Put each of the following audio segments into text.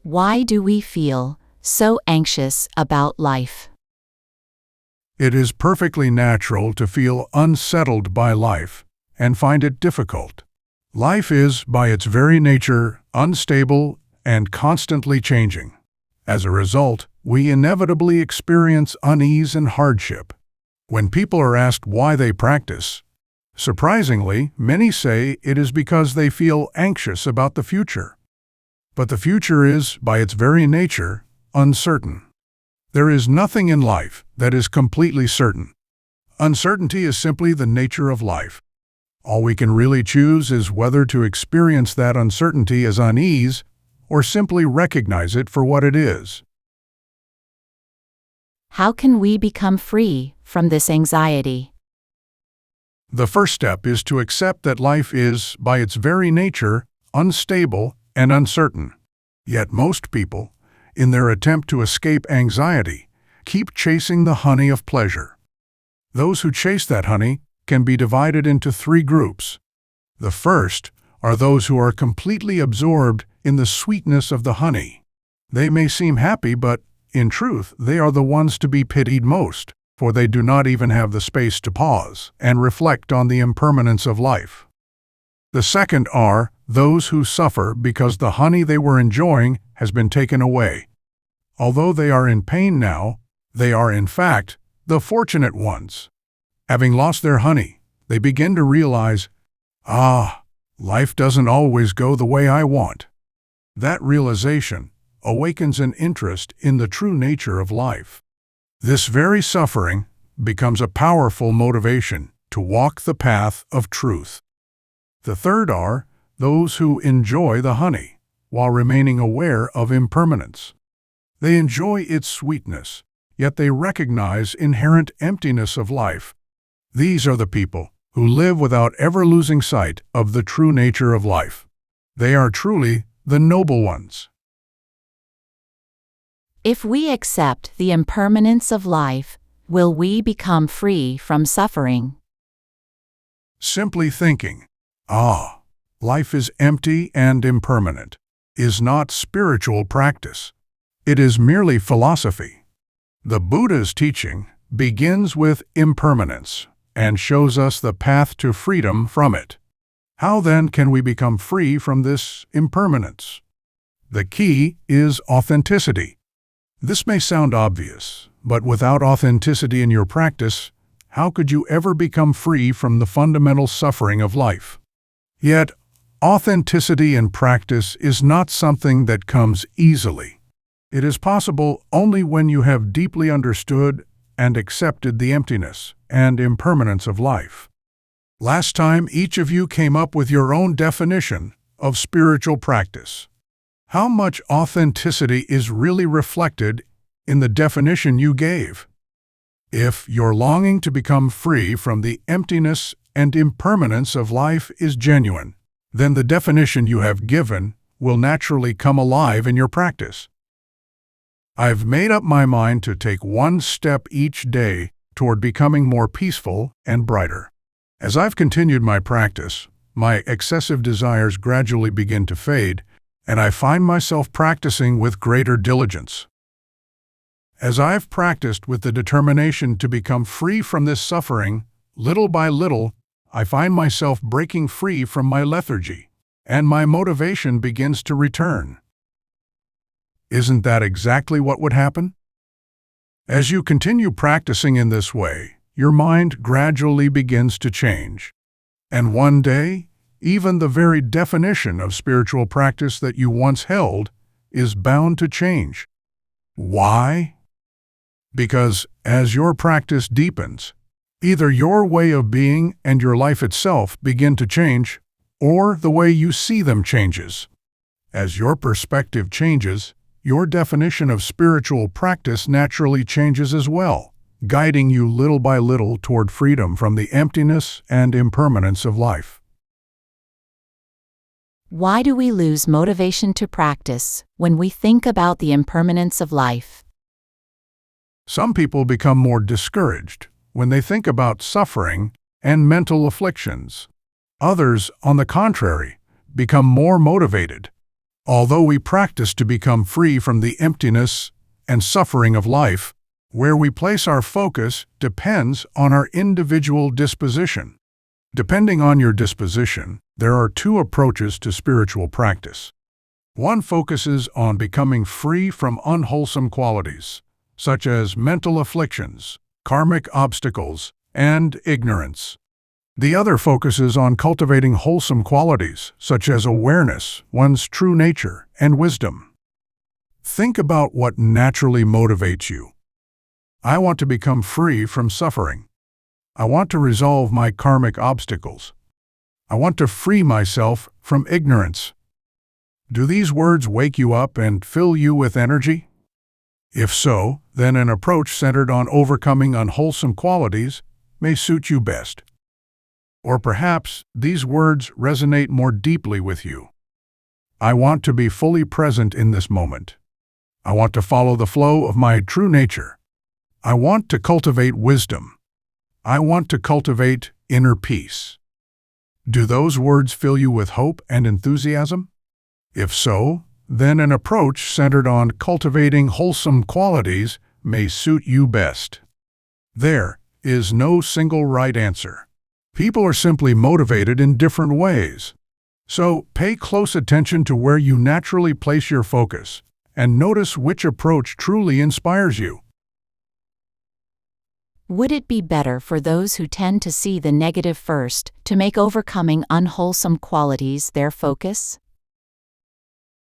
Why do we feel so anxious about life? It is perfectly natural to feel unsettled by life and find it difficult. Life is, by its very nature, unstable and constantly changing. As a result, we inevitably experience unease and hardship. When people are asked why they practice, surprisingly, many say it is because they feel anxious about the future. But the future is, by its very nature, uncertain. There is nothing in life that is completely certain. Uncertainty is simply the nature of life. All we can really choose is whether to experience that uncertainty as unease or simply recognize it for what it is. How can we become free from this anxiety? The first step is to accept that life is, by its very nature, unstable and uncertain. Yet most people, in their attempt to escape anxiety, keep chasing the honey of pleasure. Those who chase that honey can be divided into three groups. The first are those who are completely absorbed in the sweetness of the honey. They may seem happy, but in truth, they are the ones to be pitied most, for they do not even have the space to pause and reflect on the impermanence of life. The second are those who suffer because the honey they were enjoying has been taken away. Although they are in pain now, they are in fact the fortunate ones. Having lost their honey, they begin to realize, life doesn't always go the way I want. That realization awakens an interest in the true nature of life. This very suffering becomes a powerful motivation to walk the path of truth. The third are those who enjoy the honey while remaining aware of impermanence. They enjoy its sweetness, yet they recognize inherent emptiness of life. These are the people who live without ever losing sight of the true nature of life. They are truly the noble ones. If we accept the impermanence of life, will we become free from suffering? Simply thinking, life is empty and impermanent, is not spiritual practice. It is merely philosophy. The Buddha's teaching begins with impermanence and shows us the path to freedom from it. How then can we become free from this impermanence? The key is authenticity. This may sound obvious, but without authenticity in your practice, how could you ever become free from the fundamental suffering of life? Yet, authenticity in practice is not something that comes easily. It is possible only when you have deeply understood and accepted the emptiness and impermanence of life. Last time, each of you came up with your own definition of spiritual practice. How much authenticity is really reflected in the definition you gave? If your longing to become free from the emptiness and impermanence of life is genuine, then the definition you have given will naturally come alive in your practice. I've made up my mind to take one step each day toward becoming more peaceful and brighter. As I've continued my practice, my excessive desires gradually begin to fade, and I find myself practicing with greater diligence. As I've practiced with the determination to become free from this suffering, little by little, I find myself breaking free from my lethargy, and my motivation begins to return. Isn't that exactly what would happen? As you continue practicing in this way, your mind gradually begins to change. And one day, even the very definition of spiritual practice that you once held is bound to change. Why? Because as your practice deepens, either your way of being and your life itself begin to change, or the way you see them changes. As your perspective changes, your definition of spiritual practice naturally changes as well, guiding you little by little toward freedom from the emptiness and impermanence of life. Why do we lose motivation to practice when we think about the impermanence of life? Some people become more discouraged when they think about suffering and mental afflictions. Others, on the contrary, become more motivated. Although we practice to become free from the emptiness and suffering of life, where we place our focus depends on our individual disposition. Depending on your disposition, there are two approaches to spiritual practice. One focuses on becoming free from unwholesome qualities, such as mental afflictions, karmic obstacles, and ignorance. The other focuses on cultivating wholesome qualities, such as awareness, one's true nature, and wisdom. Think about what naturally motivates you. I want to become free from suffering. I want to resolve my karmic obstacles. I want to free myself from ignorance. Do these words wake you up and fill you with energy? If so, then an approach centered on overcoming unwholesome qualities may suit you best. Or perhaps these words resonate more deeply with you. I want to be fully present in this moment. I want to follow the flow of my true nature. I want to cultivate wisdom. I want to cultivate inner peace. Do those words fill you with hope and enthusiasm? If so, then an approach centered on cultivating wholesome qualities may suit you best. There is no single right answer. People are simply motivated in different ways. So pay close attention to where you naturally place your focus and notice which approach truly inspires you. Would it be better for those who tend to see the negative first to make overcoming unwholesome qualities their focus?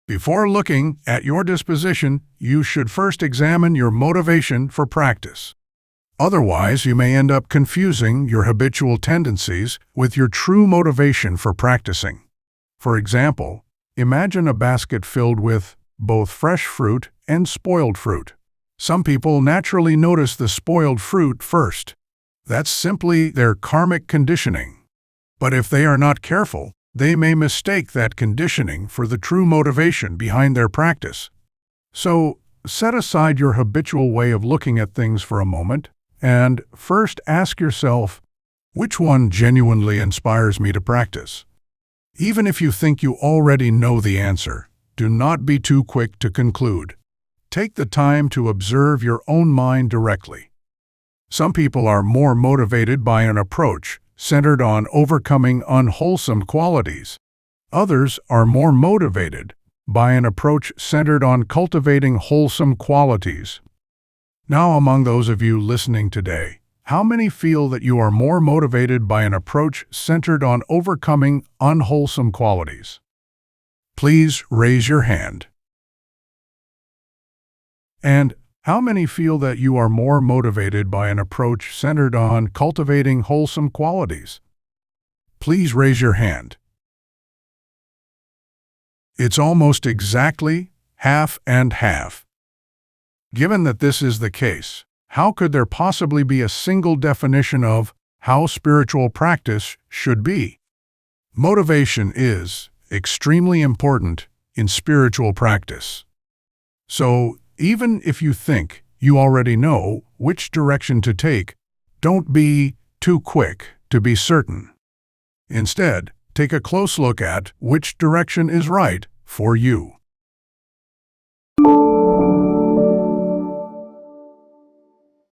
Before looking at your disposition, you should first examine your motivation for practice. Otherwise, you may end up confusing your habitual tendencies with your true motivation for practicing. For example, imagine a basket filled with both fresh fruit and spoiled fruit. Some people naturally notice the spoiled fruit first. That's simply their karmic conditioning. But if they are not careful, they may mistake that conditioning for the true motivation behind their practice. So, set aside your habitual way of looking at things for a moment, and first ask yourself, which one genuinely inspires me to practice? Even if you think you already know the answer, do not be too quick to conclude. Take the time to observe your own mind directly. Some people are more motivated by an approach centered on overcoming unwholesome qualities. Others are more motivated by an approach centered on cultivating wholesome qualities. Now, among those of you listening today, how many feel that you are more motivated by an approach centered on overcoming unwholesome qualities? Please raise your hand. And how many feel that you are more motivated by an approach centered on cultivating wholesome qualities? Please raise your hand. It's almost exactly half and half. Given that this is the case, how could there possibly be a single definition of how spiritual practice should be? Motivation is extremely important in spiritual practice. So, even if you think you already know which direction to take, don't be too quick to be certain. Instead, take a close look at which direction is right for you.